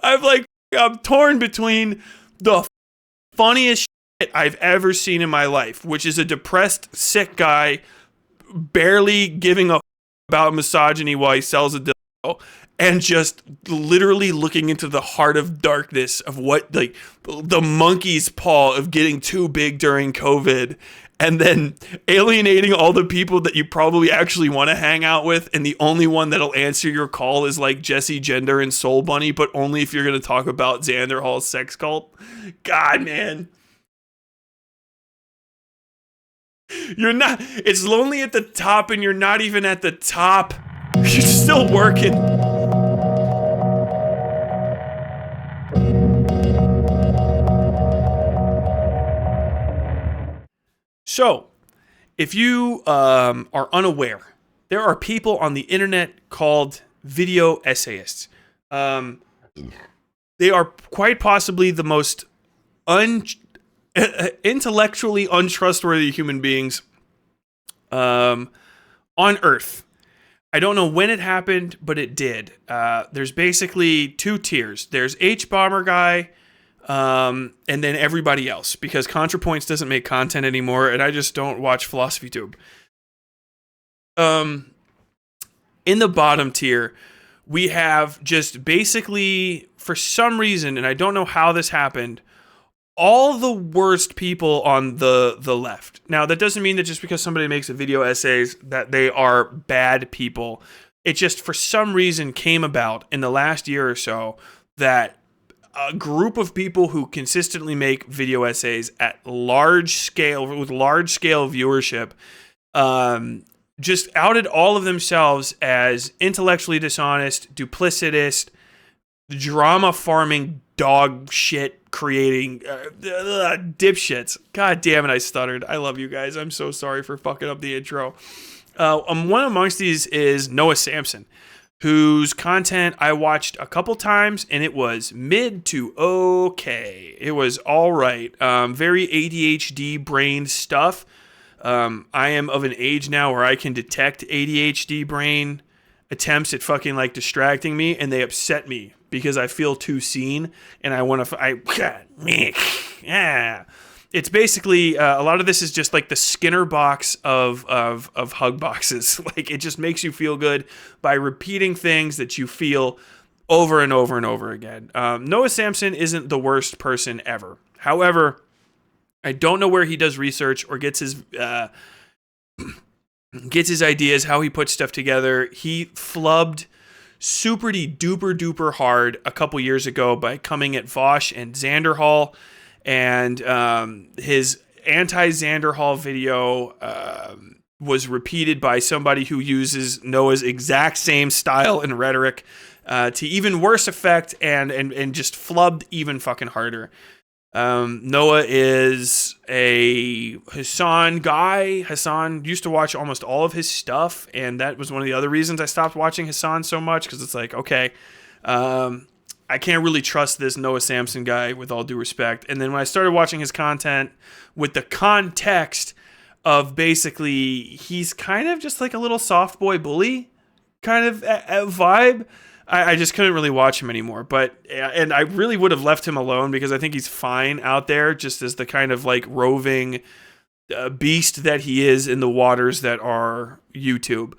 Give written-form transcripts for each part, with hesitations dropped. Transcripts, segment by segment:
I'm torn between the funniest shit I've ever seen in my life, which is a depressed, sick guy barely giving a about misogyny while he sells a dildo, and just literally looking into the heart of darkness of what, like, the monkey's paw of getting too big during COVID, and then alienating all the people that you probably actually want to hang out with, and the only one that'll answer your call is like Jesse Gender and Soul Bunny, but only if you're going to talk about Xander Hall's sex cult. God, man. You're not, it's lonely at the top, and you're not even at the top. You're still working. So, if you are unaware, there are people on the internet called video essayists. They are quite possibly the most intellectually untrustworthy human beings on Earth. I don't know when it happened, but it did. There's basically two tiers. There's H-Bomber Guy, and then everybody else, because ContraPoints doesn't make content anymore, and I just don't watch PhilosophyTube. In the bottom tier, we have just basically, for some reason, and I don't know how this happened, all the worst people on the left. Now, that doesn't mean that just because somebody makes a video essays that they are bad people. It just, for some reason, came about in the last year or so that a group of people who consistently make video essays at large scale, with large scale viewership, just outed all of themselves as intellectually dishonest, duplicitous, drama farming, dog shit creating dipshits. God damn it, I stuttered. I love you guys. I'm so sorry for fucking up the intro. One amongst these is Noah Samsen, whose content I watched a couple times, and it was mid to okay. It was all right. Very ADHD brain stuff. I am of an age now where I can detect ADHD brain attempts at fucking like distracting me, and they upset me because I feel too seen, and I want to. Yeah. It's basically a lot of this is just like the Skinner box of hug boxes. Like, it just makes you feel good by repeating things that you feel over and over and over again. Noah Samsen isn't the worst person ever. However, I don't know where he does research or gets his ideas, how he puts stuff together. He flubbed super duper duper hard a couple years ago by coming at Vosh and Xander Hall, and his anti-Xander Hall video was repeated by somebody who uses Noah's exact same style and rhetoric to even worse effect, and just flubbed even fucking harder. Noah is a Hassan guy. Hassan used to watch almost all of his stuff, and that was one of the other reasons I stopped watching Hassan so much, because it's like, okay, I can't really trust this Noah Samsen guy, with all due respect. And then when I started watching his content with the context of basically he's kind of just like a little soft boy bully kind of vibe, I just couldn't really watch him anymore. And I really would have left him alone, because I think he's fine out there just as the kind of like roving beast that he is in the waters that are YouTube.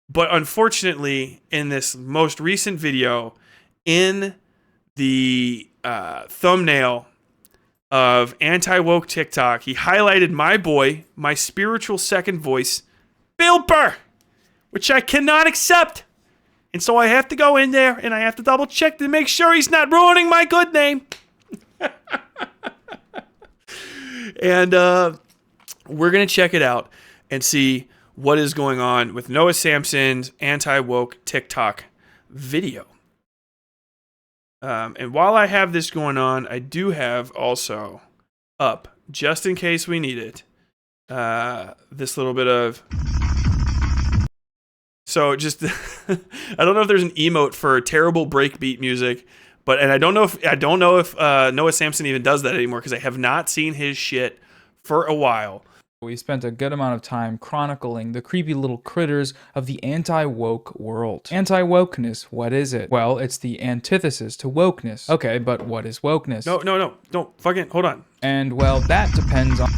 But unfortunately, in this most recent video, in the thumbnail of anti-woke TikTok, he highlighted my boy, my spiritual second voice, Bill Burr, which I cannot accept. And so I have to go in there and I have to double check to make sure he's not ruining my good name. And we're going to check it out and see what is going on with Noah Samsen's anti-woke TikTok video. And while I have this going on, I do have also up, just in case we need it, this little bit of... So just, I don't know if there's an emote for terrible breakbeat music, and I don't know if Noah Samsen even does that anymore, because I have not seen his shit for a while. We spent a good amount of time chronicling the creepy little critters of the anti-woke world. Anti-wokeness, what is it? Well, it's the antithesis to wokeness. Okay, but what is wokeness? No, don't fucking hold on. And well, that depends on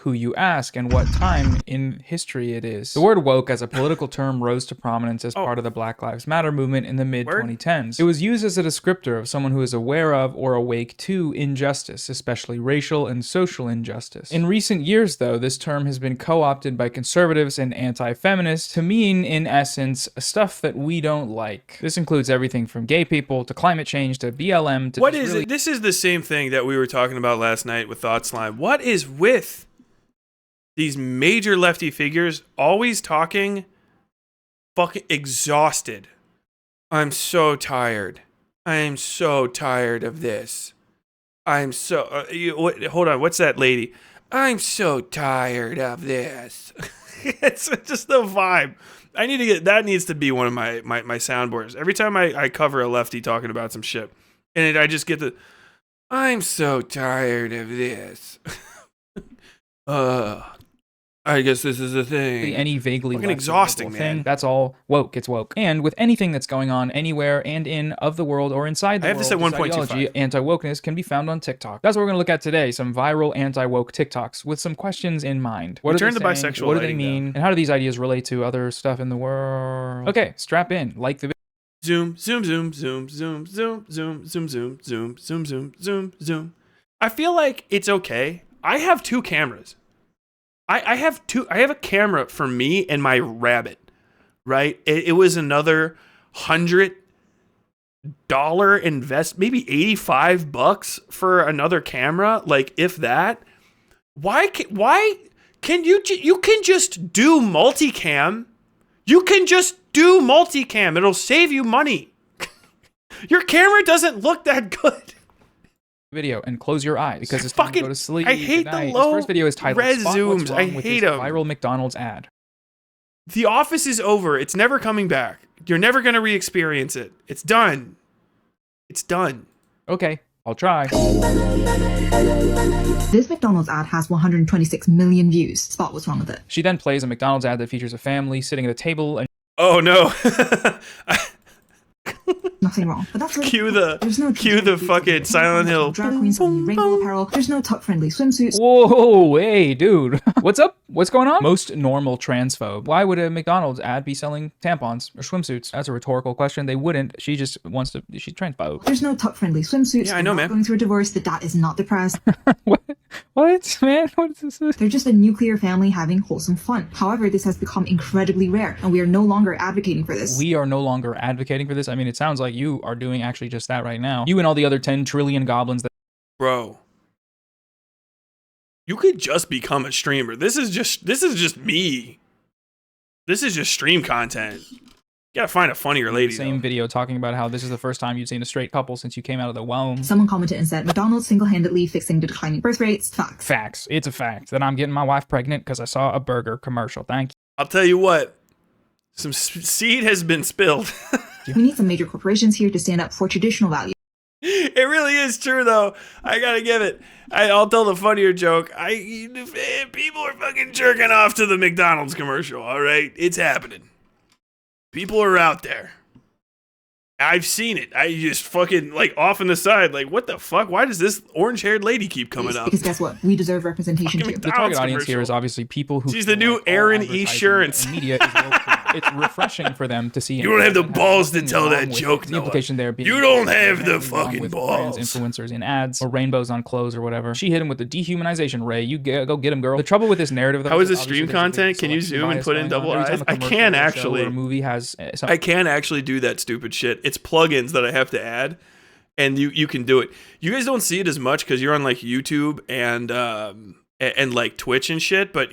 who you ask and what time in history it is. The word woke as a political term rose to prominence as part of the Black Lives Matter movement in the mid-2010s. It was used as a descriptor of someone who is aware of or awake to injustice, especially racial and social injustice. In recent years, though, this term has been co-opted by conservatives and anti-feminists to mean, in essence, stuff that we don't like. This includes everything from gay people to climate change to BLM to what is it? This is the same thing that we were talking about last night with Thought Slime. What is with these major lefty figures always talking fucking exhausted? I'm so tired. I am so tired of this. I'm so... hold on, what's that lady? I'm so tired of this. It's just the vibe. I need to get... That needs to be one of my soundboards. Every time I cover a lefty talking about some shit, and I just get the... I'm so tired of this. I guess this is a thing. Any vaguely fucking exhausting, man. Thing, that's all woke. It's woke. And with anything that's going on anywhere and in of the world or inside the world, I have to say 1.25. Anti-wokeness can be found on TikTok. That's what we're going to look at today. Some viral anti-woke TikToks with some questions in mind. What are they saying? Bisexual what do they mean? And how do these ideas relate to other stuff in the world? Okay, strap in. Like the Zoom. I feel like it's okay. I have two cameras. I have a camera for me and my rabbit, right? It was another $100 invest, maybe $85 for another camera, like if that. Why can you can just do multicam? You can just do multicam. It'll save you money. Your camera doesn't look that good. Video and close your eyes because it's fucking time to go to sleep. I hate the low This first video is titled red Spot zooms. What's Wrong I with hate this them. Viral McDonald's ad. The Office is over. It's never coming back. You're never going to re-experience it. It's done. It's done. Okay, I'll try. This McDonald's ad has 126 million views. Spot what's wrong with it. She then plays a McDonald's ad that features a family sitting at a table and oh no. Nothing wrong, but that's cue the fucking Silent Hill. Drag queens selling rainbow apparel. There's no tuck-friendly swimsuits. Whoa, hey, dude. What's up? What's going on? Most normal transphobe. Why would a McDonald's ad be selling tampons or swimsuits? That's a rhetorical question. They wouldn't. She just wants to. She's transphobe. There's no tuck-friendly swimsuits. Yeah, I know, man. Going through a divorce, the dad is not depressed. What, man? What is this? They're just a nuclear family having wholesome fun. However, this has become incredibly rare, and we are no longer advocating for this. We are no longer advocating for this. I mean, it sounds like you are doing actually just that right now. You and all the other 10 trillion goblins that... Bro. You could just become a streamer. This is just me. This is just stream content. You gotta find a funnier lady. Same video talking about how this is the first time you'd seen a straight couple since you came out of the womb. Someone commented and said, McDonald's single-handedly fixing the declining birth rates. Facts. Facts. It's a fact that I'm getting my wife pregnant because I saw a burger commercial. Thank you. I'll tell you what. Some seed has been spilled. We need some major corporations here to stand up for traditional values. It really is true, though. I gotta give it. I'll tell the funnier joke. People are fucking jerking off to the McDonald's commercial, all right? It's happening. People are out there. I've seen it. I just fucking, like, off on the side, like, what the fuck? Why does this orange-haired lady keep coming up? Because guess what? We deserve representation too. The target audience here is obviously people who... She's the new Aaron Esurance. Media is local. It's refreshing for them to see... You don't have the balls to tell that joke, The implication there being... You don't have the fucking balls. Influencers in ads or rainbows on clothes or whatever. She hit him with the dehumanization ray. You go get him, girl. The trouble with this narrative... How is this stream content? Can you zoom and put in double eyes? I can actually. A movie has... I can actually do that stupid shit. It's plugins that I have to add, and you can do it. You guys don't see it as much because you're on like YouTube and like Twitch and shit, but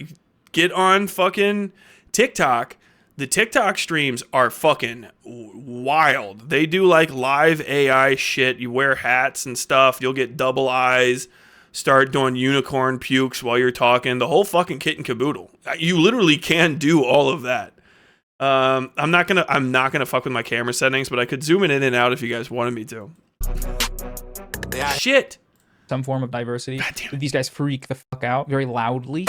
get on fucking TikTok. The TikTok streams are fucking wild. They do like live AI shit. You wear hats and stuff. You'll get double eyes. Start doing unicorn pukes while you're talking. The whole fucking kit and caboodle. You literally can do all of that. I'm not gonna fuck with my camera settings, but I could zoom it in and out if you guys wanted me to. Yeah. Shit. some form of diversity. God damn it. These guys freak the fuck out very loudly.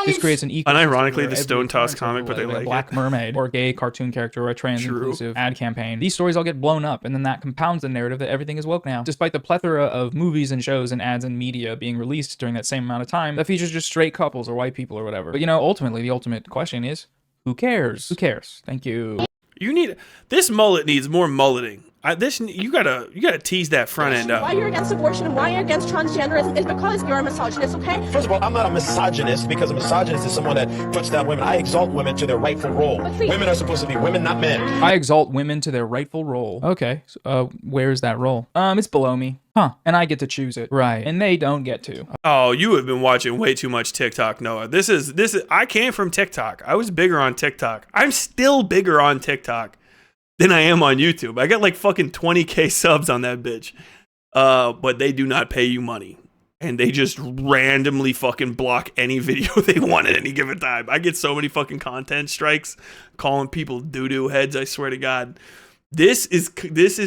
This creates an ecosystem. Unironically, where the every Stone Toss occurrence of comic, but they a like Black it. Mermaid or a gay cartoon character or a trans-inclusive ad campaign. These stories all get blown up, and then that compounds the narrative that everything is woke now. Despite the plethora of movies and shows and ads and media being released during that same amount of time that features just straight couples or white people or whatever. But you know, ultimately, the ultimate question is, who cares? Who cares? Thank you. You need this mullet needs more mulleting. You gotta tease that front end Why up. you're against abortion and why you're against transgenderism is because you're a misogynist, okay? First of all, I'm not a misogynist because a misogynist is someone that puts down women. I exalt women to their rightful role. Women are supposed to be women, not men. I exalt women to their rightful role. Okay, so, where's that role? It's below me. Huh, and I get to choose it. Right, and they don't get to. Oh, you have been watching way too much TikTok, Noah. This is I came from TikTok. I was bigger on TikTok. I'm still bigger on TikTok than I am on YouTube. I got like fucking 20K subs on that bitch. But they do not pay you money. And they just randomly fucking block any video they want at any given time. I get so many fucking content strikes calling people doo-doo heads, I swear to God. This is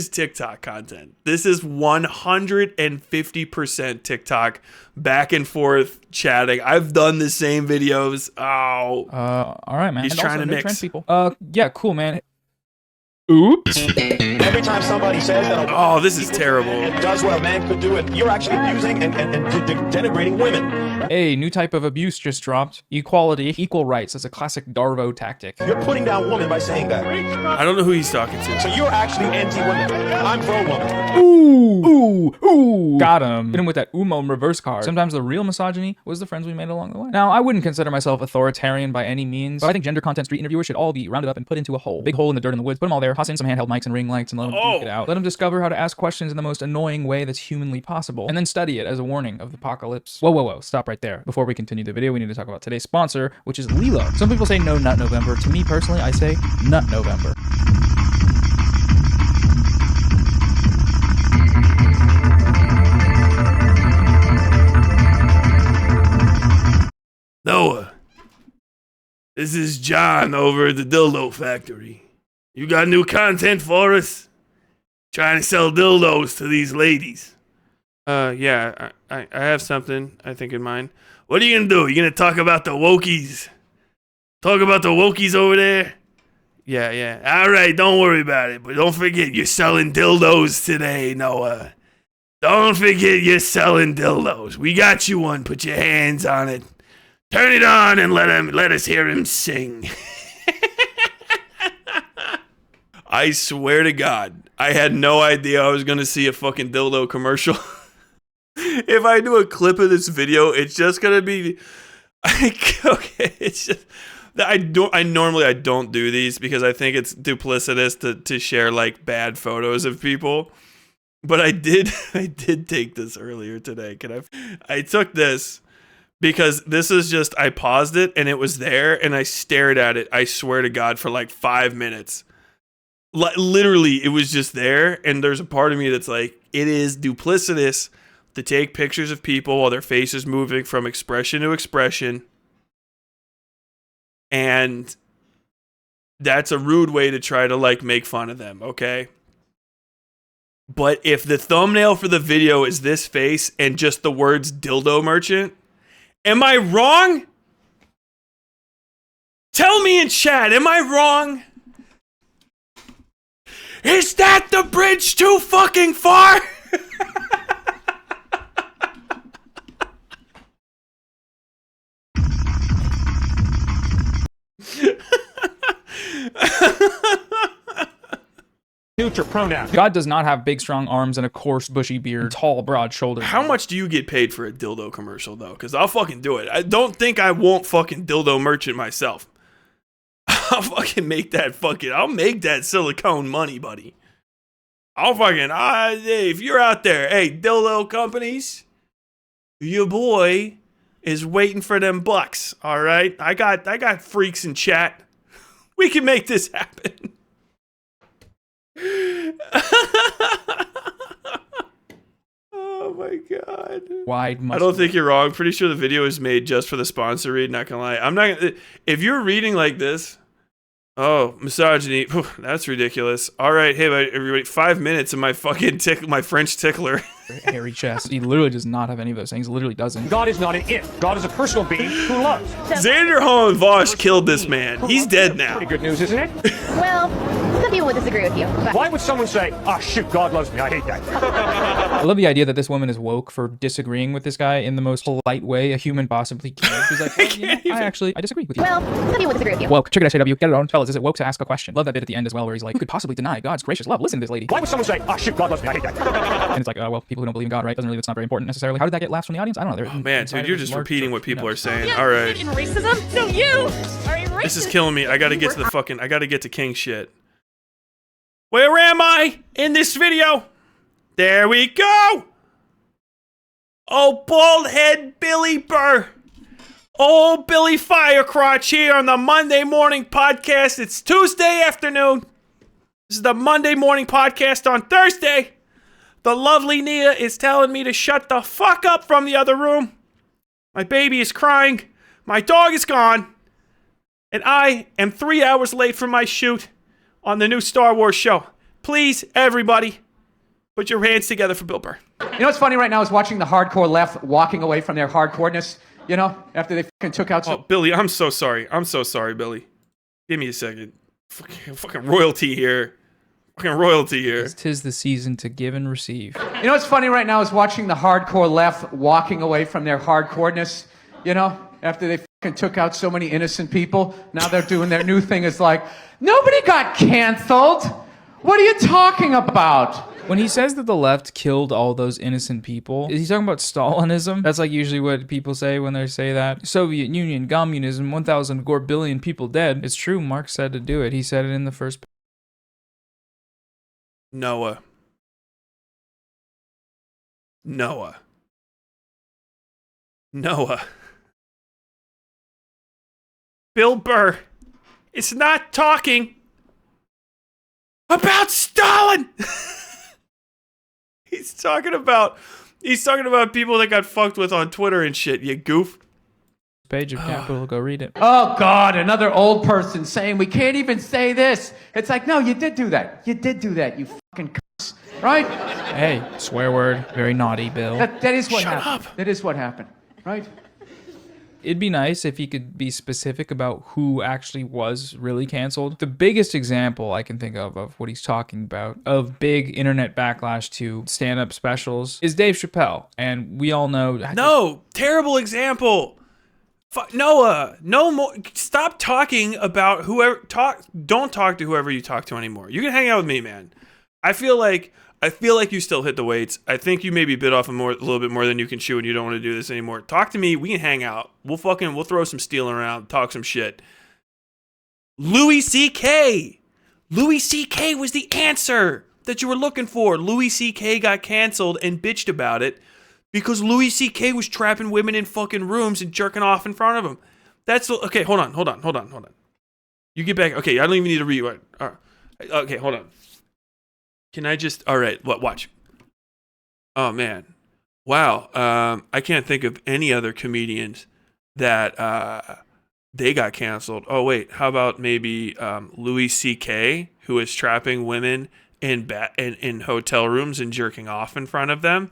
TikTok content. This is 150% TikTok back and forth chatting. I've done the same videos. Oh. All right, man. He's And trying also, to no mix. trans people. Yeah, cool, man. Oops. Every time somebody says that a Oh, this is terrible. and does what a man could do, and you're actually abusing and denigrating women. A new type of abuse just dropped. Equality, equal rights. That's a classic Darvo tactic. You're putting down women by saying that. I don't know who he's talking to. So you're actually anti-women. I'm pro-woman. Ooh. Got him. Hit him with that Umo reverse card. Sometimes the real misogyny was the friends we made along the way. Now, I wouldn't consider myself authoritarian by any means, but I think gender content street interviewers should all be rounded up and put into a hole. Big hole in the dirt in the woods. Put them all there. Toss in some handheld mics and ring lights and let them duke it out. Let them discover how to ask questions in the most annoying way that's humanly possible. And then study it as a warning of the apocalypse. Whoa. Stop right there. Before we continue the video, we need to talk about today's sponsor, which is Lilo. Some people say no nut November. To me personally, I say nut November. Noah, this is John over at the Dildo Factory. You got new content for us? Trying to sell dildos to these ladies. Yeah, I have something, I think, in mind. What are you gonna do? You gonna talk about the wokies? Talk about the wokies over there? Yeah. All right, don't worry about it. But don't forget, you're selling dildos today, Noah. Don't forget you're selling dildos. We got you one. Put your hands on it. Turn it on and let us hear him sing. I swear to God, I had no idea I was gonna see a fucking dildo commercial. If I do a clip of this video, it's just gonna be okay. It's just I normally don't do these because I think it's duplicitous to share like bad photos of people. But I did take this earlier today. I took this because this is just, I paused it and it was there and I stared at it, I swear to God, for like 5 minutes. Literally, it was just there, and there's a part of me that's like, it is duplicitous to take pictures of people while their face is moving from expression to expression. And that's a rude way to try to like make fun of them, okay? But if the thumbnail for the video is this face and just the words dildo merchant, am I wrong? Tell me in chat, am I wrong? Is that the bridge too fucking far? Future pronoun. God does not have big, strong arms and a coarse, bushy beard, tall, broad shoulders. How much do you get paid for a dildo commercial, though? Because I'll fucking do it. I don't think I won't fucking dildo merchant myself. I'll fucking make that I'll make that silicone money, buddy. I'll fucking, hey, if you're out there, hey, dildo companies, your boy is waiting for them bucks, all right? I got freaks in chat. We can make this happen. Oh my God. Wide I don't think you're wrong. Pretty sure the video is made just for the sponsor read, not gonna lie. I'm not gonna, if you're reading like this, oh, misogyny, that's ridiculous. All right, hey everybody, 5 minutes of my fucking my French tickler. hairy chest. He literally does not have any of those things. He literally doesn't. God is not an it. God is a personal being who loves. Xander Hohenvosch killed this man. He's dead now. Pretty good news, isn't it? Well, some people would disagree with you. But Why would someone say, "Ah, shoot, God loves me"? I hate that. I love the idea that this woman is woke for disagreeing with this guy in the most polite way a human possibly can. She's like, well, I disagree with you. well, some people would disagree with you. Woke. Check it SJW. Get it on. Fellas, is it woke to ask a question? Love that bit at the end as well where he's like, who could possibly deny God's gracious love? Listen to this lady. Why would someone say, "Ah, shoot, God loves me"? I hate that. And it's like, well, people who don't believe in God, right? That's not very important necessarily. How did that get laughs from the audience? I don't know. Oh, man, dude, you're just repeating what people are saying. Yeah, All right. in racism? No, you are in racism. This is killing me. I gotta get to King shit. Where am I in this video? There we go. Oh, bald head Billy Burr. Old Billy Firecrotch here on the Monday Morning Podcast. It's Tuesday afternoon. This is the Monday Morning Podcast on Thursday. The lovely Nia is telling me to shut the fuck up from the other room. My baby is crying. My dog is gone. And I am 3 hours late for my shoot on the new Star Wars show. Please, everybody, put your hands together for Bill Burr. You know what's funny right now is watching the hardcore left walking away from their hardcoreness, you know, after they fucking took out Oh, Billy, I'm so sorry. I'm so sorry, Billy. Give me a second. Fucking royalty here. Fucking royalty here. 'Tis the season to give and receive. You know what's funny right now is watching the hardcore left walking away from their hardcoreness, you know, after they fucking took out so many innocent people. Now they're doing their new thing is like, nobody got canceled. What are you talking about? When he says that the left killed all those innocent people, is he talking about Stalinism? That's like usually what people say when they say that. Soviet Union, communism, 1,000 billion people dead. It's true, Marx said to do it. He said it in the first. Noah. Bill Burr is not talking about Stalin. He's talking about people that got fucked with on Twitter and shit, you goof. Page of Capital, go read it. Oh, God, another old person saying we can't even say this. It's like, no, you did do that. You did do that, you fucking cuss. Right? Hey, swear word, very naughty, Bill. That is what Shut happened. up. That is what happened. Right? It'd be nice if he could be specific about who actually was really canceled. The biggest example I can think of what he's talking about, of big internet backlash to stand-up specials, is Dave Chappelle. And we all know... No, terrible example. Noah, no more. Stop talking about whoever. Don't talk to whoever you talk to anymore. You can hang out with me, man. I feel like you still hit the weights. I think you maybe bit off a little bit more than you can chew, and you don't want to do this anymore. Talk to me. We can hang out. We'll throw some steel around, talk some shit. Louis C.K. Louis C.K. was the answer that you were looking for. Louis C.K. got canceled and bitched about it because Louis C.K. was trapping women in fucking rooms and jerking off in front of them. Okay, hold on. You get back. Okay, I don't even need to read it. Okay, hold on. Can I just... All right, watch. Oh, man. Wow. I can't think of any other comedians that they got canceled. Oh, wait. How about maybe Louis C.K., who is trapping women in hotel rooms and jerking off in front of them,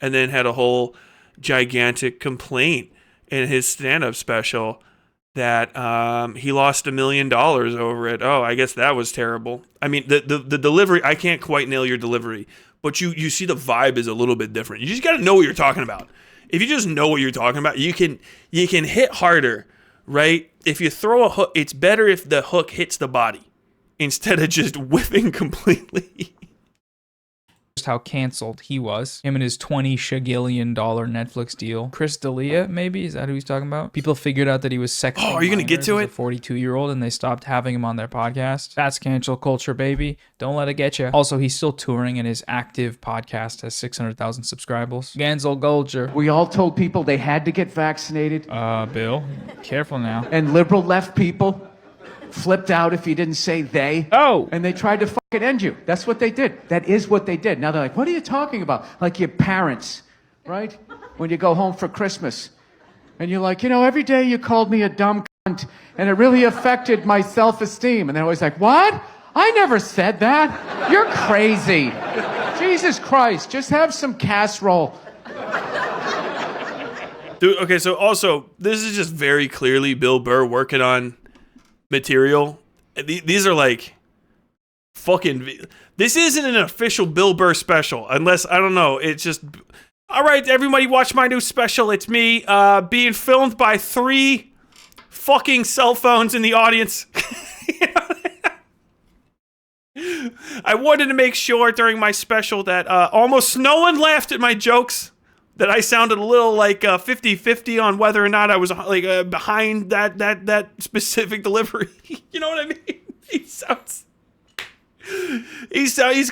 and then had a whole gigantic complaint in his stand-up special that he lost $1 million over it. Oh, I guess that was terrible. I mean, the delivery, I can't quite nail your delivery, but you see the vibe is a little bit different. You just got to know what you're talking about. If you just know what you're talking about, you can hit harder, right? If you throw a hook, it's better if the hook hits the body instead of just whipping completely. Just how canceled he was. Him and his $20 shagillion Netflix deal. Chris D'Elia, maybe? Is that who he's talking about? People figured out that he was sexting are you going to get to minors it? as a 42-year-old and they stopped having him on their podcast. That's cancel culture, baby. Don't let it get you. Also, he's still touring and his active podcast has 600,000 subscribers. Cancel culture. We all told people they had to get vaccinated, Bill, careful now. and liberal left people flipped out if you didn't say they. Oh! And they tried to fucking end you. That's what they did. That is what they did. Now they're like, what are you talking about? Like your parents, right? When you go home for Christmas. And you're like, every day you called me a dumb cunt, and it really affected my self-esteem. And they're always like, what? I never said that. You're crazy. Jesus Christ, just have some casserole. Dude, okay, so also, this is just very clearly Bill Burr working on material. These are like fucking... This isn't an official Bill Burr special, unless, I don't know, it's just... All right, everybody watch my new special. It's me being filmed by 3 fucking cell phones in the audience. I wanted to make sure during my special that almost no one laughed at my jokes, that I sounded a little like 50-50 on whether or not I was like behind that specific delivery. You know what I mean? He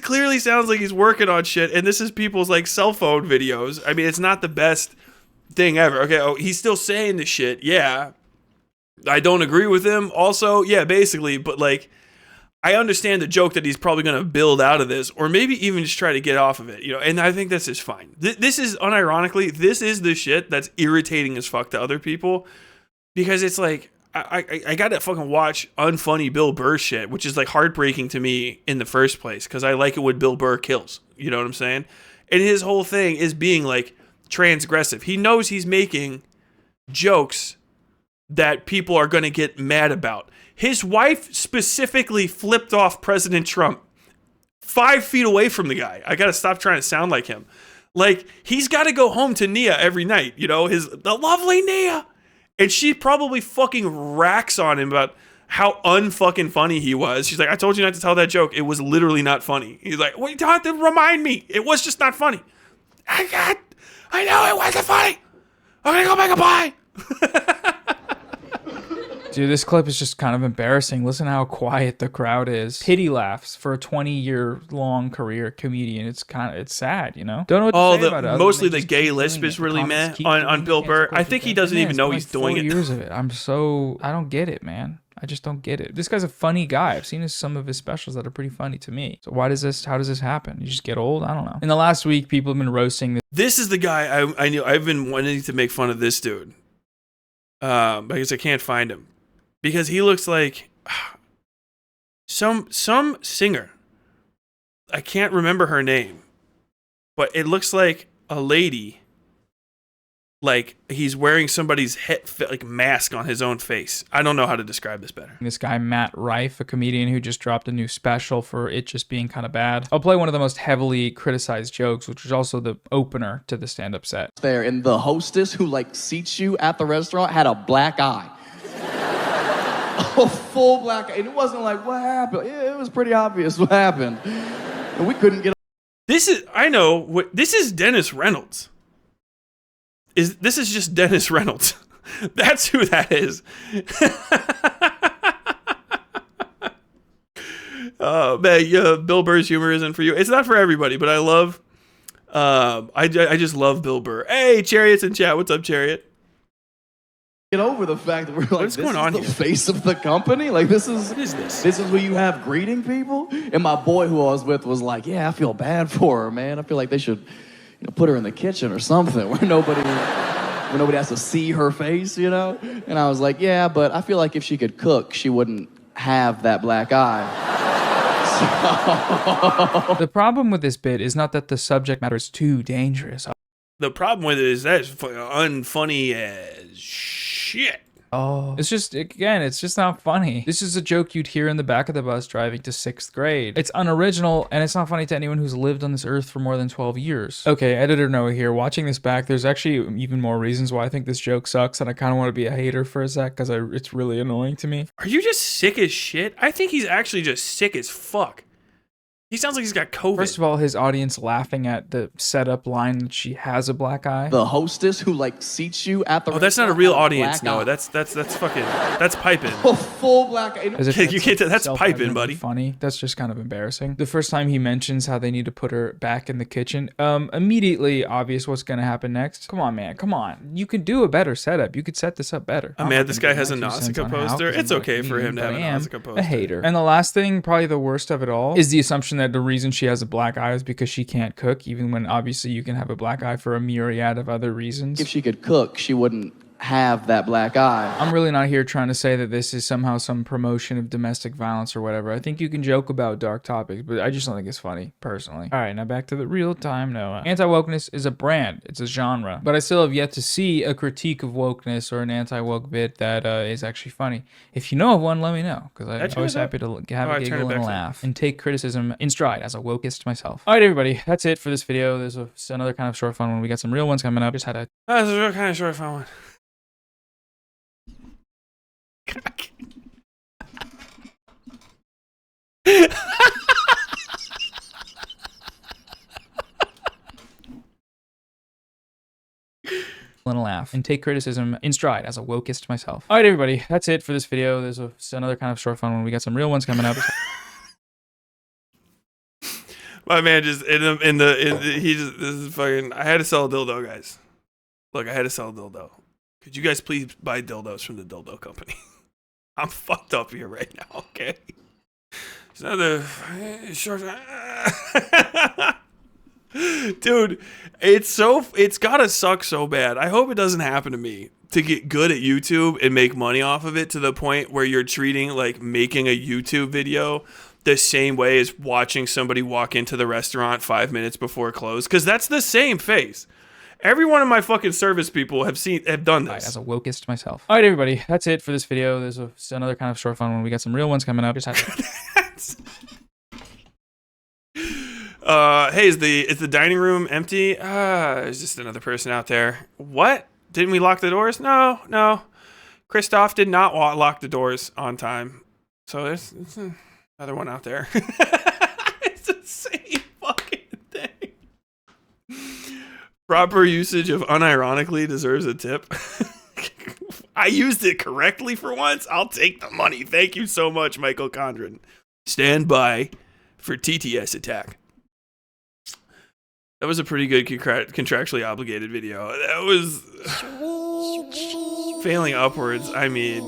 clearly sounds like he's working on shit, and this is people's like cell phone videos. I mean, it's not the best thing ever. Okay, oh, he's still saying the shit. Yeah, I don't agree with him. Also, yeah, basically, but like, I understand the joke that he's probably going to build out of this, or maybe even just try to get off of it, you know, and I think this is fine. This is, unironically, this is the shit that's irritating as fuck to other people, because it's like, I got to fucking watch unfunny Bill Burr shit, which is like heartbreaking to me in the first place, because I like it when Bill Burr kills, you know what I'm saying? And his whole thing is being like transgressive. He knows he's making jokes that people are going to get mad about. His wife specifically flipped off President Trump 5 feet away from the guy. I got to stop trying to sound like him. Like, he's got to go home to Nia every night, you know, the lovely Nia. And she probably fucking racks on him about how unfucking funny he was. She's like, I told you not to tell that joke. It was literally not funny. He's like, well, you don't have to remind me. It was just not funny. I know it wasn't funny. I'm going to go make a pie. Dude, this clip is just kind of embarrassing. Listen to how quiet the crowd is. Pity laughs for a 20-year-long career comedian. It's sad, you know? Don't know what to say about it. Mostly the gay lisp is really meh on Bill Burr. I think he doesn't even know he's doing it. 4 years of it. I don't get it, man. I just don't get it. This guy's a funny guy. I've seen some of his specials that are pretty funny to me. So how does this happen? You just get old? I don't know. In the last week, people have been roasting this. This is the guy I knew. I've been wanting to make fun of this dude. Because I can't find him. Because he looks like some singer. I can't remember her name. But it looks like a lady. Like he's wearing somebody's head like mask on his own face. I don't know how to describe this better. This guy Matt Rife, a comedian who just dropped a new special for it just being kind of bad. I'll play one of the most heavily criticized jokes, which was also the opener to the stand-up set. There, and the hostess who like seats you at the restaurant had a black eye. A full black eye. And it wasn't like, what happened? Yeah, it was pretty obvious what happened. And we couldn't get. This is Dennis Reynolds. This is just Dennis Reynolds. That's who that is. Oh man, Bill Burr's humor isn't for you. It's not for everybody, but I love. I just love Bill Burr. Hey, Chariot's in chat. What's up, Chariot? Get over the fact that we're like, what's going on the here? Face of the company. Like this is. What is this? This is who you have greeting people. And my boy who I was with was like, yeah, I feel bad for her, man. I feel like they should, put her in the kitchen or something where nobody has to see her face, you know? And I was like, yeah, but I feel like if she could cook, she wouldn't have that black eye. So... The problem with this bit is not that the subject matter is too dangerous. The problem with it is that it's unfunny as shit. Oh, it's just not funny. This is a joke you'd hear in the back of the bus driving to 6th grade. It's unoriginal, and it's not funny to anyone who's lived on this earth for more than 12 years. Okay, editor Noah here. Watching this back, there's actually even more reasons why I think this joke sucks, and I kind of want to be a hater for a sec, because it's really annoying to me. Are you just sick as shit? I think he's actually just sick as fuck. He sounds like he's got COVID. First of all, his audience laughing at the setup line that she has a black eye. The hostess who like seats you at the. Oh, that's not a real audience, Noah. That's fucking. That's piping. A full black eye. You can't. That's piping, buddy. Funny. That's just kind of embarrassing. The first time he mentions how they need to put her back in the kitchen, immediately obvious what's gonna happen next. Come on, man. Come on. You could do a better setup. You could set this up better. I'm mad this guy has a Nausicaa poster. It's okay for him to have a Nausicaa poster. A hater. And the last thing, probably the worst of it all, is the assumption that the reason she has a black eye is because she can't cook, even when obviously you can have a black eye for a myriad of other reasons. If she could cook, she wouldn't have that black eye. I'm really not here trying to say that this is somehow some promotion of domestic violence or whatever. I think you can joke about dark topics, but I just don't think it's funny, personally. All right, now back to the real time Noah. Anti-wokeness is a brand. It's a genre. But I still have yet to see a critique of wokeness or an anti-woke bit that is actually funny. If you know of one, let me know, because I'm always happy to have a giggle and a laugh and take criticism in stride as a wokist myself. All right, everybody, that's it for this video. There's another kind of short fun one. We got some real ones coming up. Just had a... That was a real kind of short fun one. and laugh and take criticism in stride as a wokist myself. All right, everybody, that's it for this video. There's another kind of short fun one. We got some real ones coming up. My man just this is fucking. I had to sell a dildo, guys. Look, I had to sell a dildo. Could you guys please buy dildos from the dildo company? I'm fucked up here right now. Okay. It's another short. Dude, it's gotta suck so bad. I hope it doesn't happen to me to get good at YouTube and make money off of it to the point where you're treating like making a YouTube video the same way as watching somebody walk into the restaurant 5 minutes before close, because that's the same face. Every one of my fucking service people have done this. As a wokist myself. All right, everybody, that's it for this video. There's another kind of short fun one. We got some real ones coming up. Just hey, is the dining room empty? There's just another person out there. What? Didn't we lock the doors? No. Christoph did not lock the doors on time. So there's another one out there. It's the same fucking thing. Proper usage of unironically deserves a tip. I used it correctly for once. I'll take the money. Thank you so much, Michael Condren. Stand by for TTS attack. That was a pretty good contractually obligated video. That was failing upwards. I mean,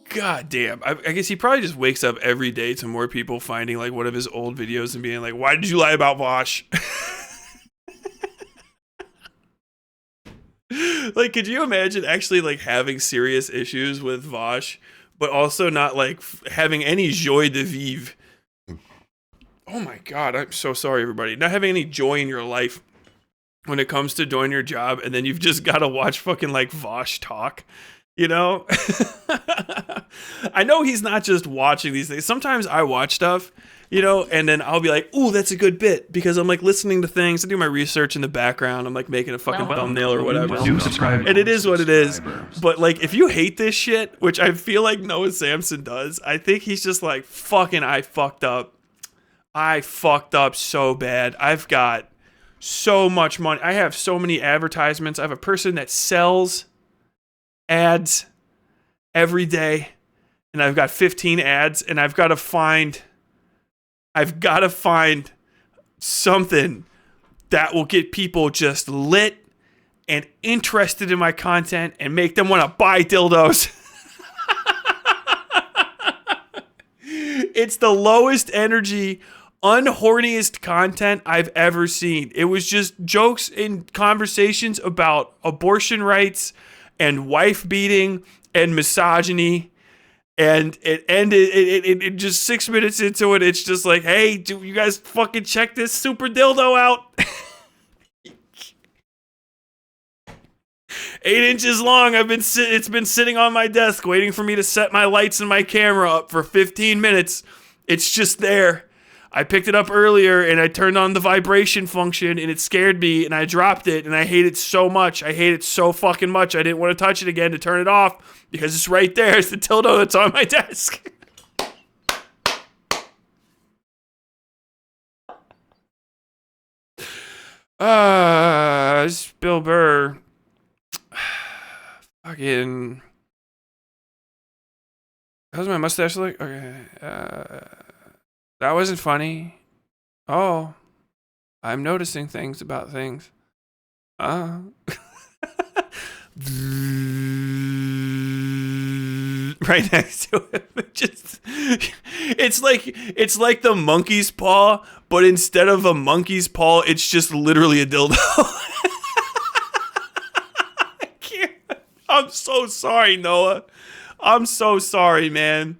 god damn. I guess he probably just wakes up every day to more people finding like one of his old videos and being like, why did you lie about Vosh? Like, could you imagine actually like having serious issues with Vosh, but also not like having any joie de vivre? Oh my god, I'm so sorry, everybody. Not having any joy in your life when it comes to doing your job, and then you've just got to watch fucking like Vosh talk, you know? I know he's not just watching these things. Sometimes I watch stuff, you know, and then I'll be like, ooh, that's a good bit, because I'm like listening to things. I do my research in the background. I'm like making a fucking thumbnail or whatever. And it is what it is. But like, if you hate this shit, which I feel like Noah Samsen does, I think he's just like, fucking, I fucked up. I fucked up so bad. I've got so much money. I have so many advertisements. I have a person that sells ads every day, and I've got 15 ads, and I've got to find something that will get people just lit and interested in my content and make them want to buy dildos. It's the lowest energy, unhorniest content I've ever seen. It was just jokes and conversations about abortion rights and wife beating and misogyny. And it ended, it just 6 minutes into it, it's just like, hey, do you guys fucking check this super dildo out? 8 inches long. It's been sitting on my desk waiting for me to set my lights and my camera up for 15 minutes. It's just there. I picked it up earlier and I turned on the vibration function and it scared me and I dropped it and I hate it so much. I hate it so fucking much. I didn't want to touch it again to turn it off because it's right there. It's the dildo that's on my desk. Bill Burr. Fucking. How's my mustache look? Okay. That wasn't funny. Oh. I'm noticing things about things. Right next to him. It's like the monkey's paw, but instead of a monkey's paw, it's just literally a dildo. I'm so sorry, Noah. I'm so sorry, man.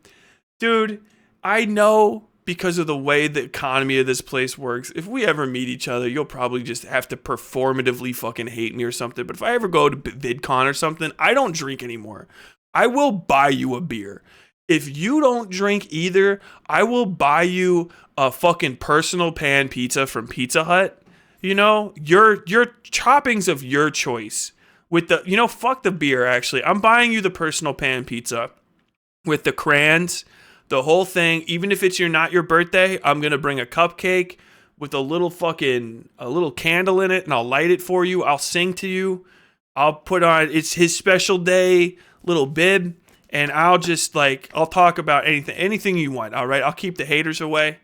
Dude, I know because of the way the economy of this place works, if we ever meet each other, you'll probably just have to performatively fucking hate me or something. But if I ever go to VidCon or something, I don't drink anymore. I will buy you a beer. If you don't drink either, I will buy you a fucking personal pan pizza from Pizza Hut. You know, your toppings of your choice. With the, you know, fuck the beer, actually. I'm buying you the personal pan pizza with the crayons, the whole thing. Even if it's not your birthday, I'm going to bring a cupcake with a little candle in it, and I'll light it for you. I'll sing to you. I'll put on, it's his special day, little bib, and I'll just, like, I'll talk about anything you want, all right? I'll keep the haters away.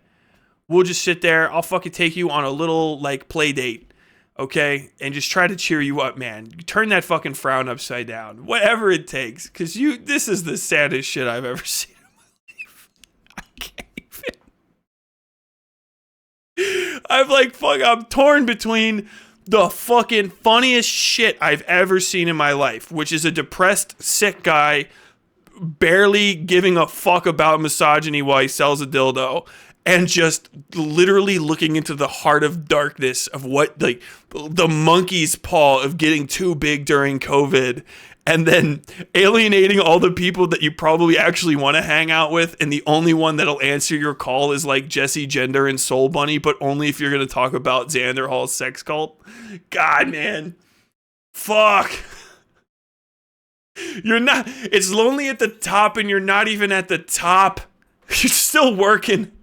We'll just sit there. I'll fucking take you on a little, like, play date, okay? And just try to cheer you up, man. Turn that fucking frown upside down. Whatever it takes. Because this is the saddest shit I've ever seen in my life. I can't even. I'm torn between the fucking funniest shit I've ever seen in my life, which is a depressed, sick guy barely giving a fuck about misogyny while he sells a dildo, and just literally looking into the heart of darkness of what, like, the monkey's paw of getting too big during COVID, and then alienating all the people that you probably actually want to hang out with, and the only one that'll answer your call is, like, Jessie Gender and Soul Bunny, but only if you're going to talk about Xander Hall's sex cult. God, man. Fuck. You're not, it's lonely at the top, and you're not even at the top. You're still working.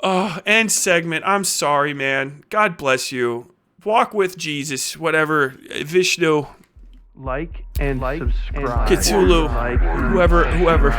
Oh, end segment. I'm sorry, man. God bless you. Walk with Jesus, whatever. Vishnu. Like and subscribe. Cthulhu. Whoever.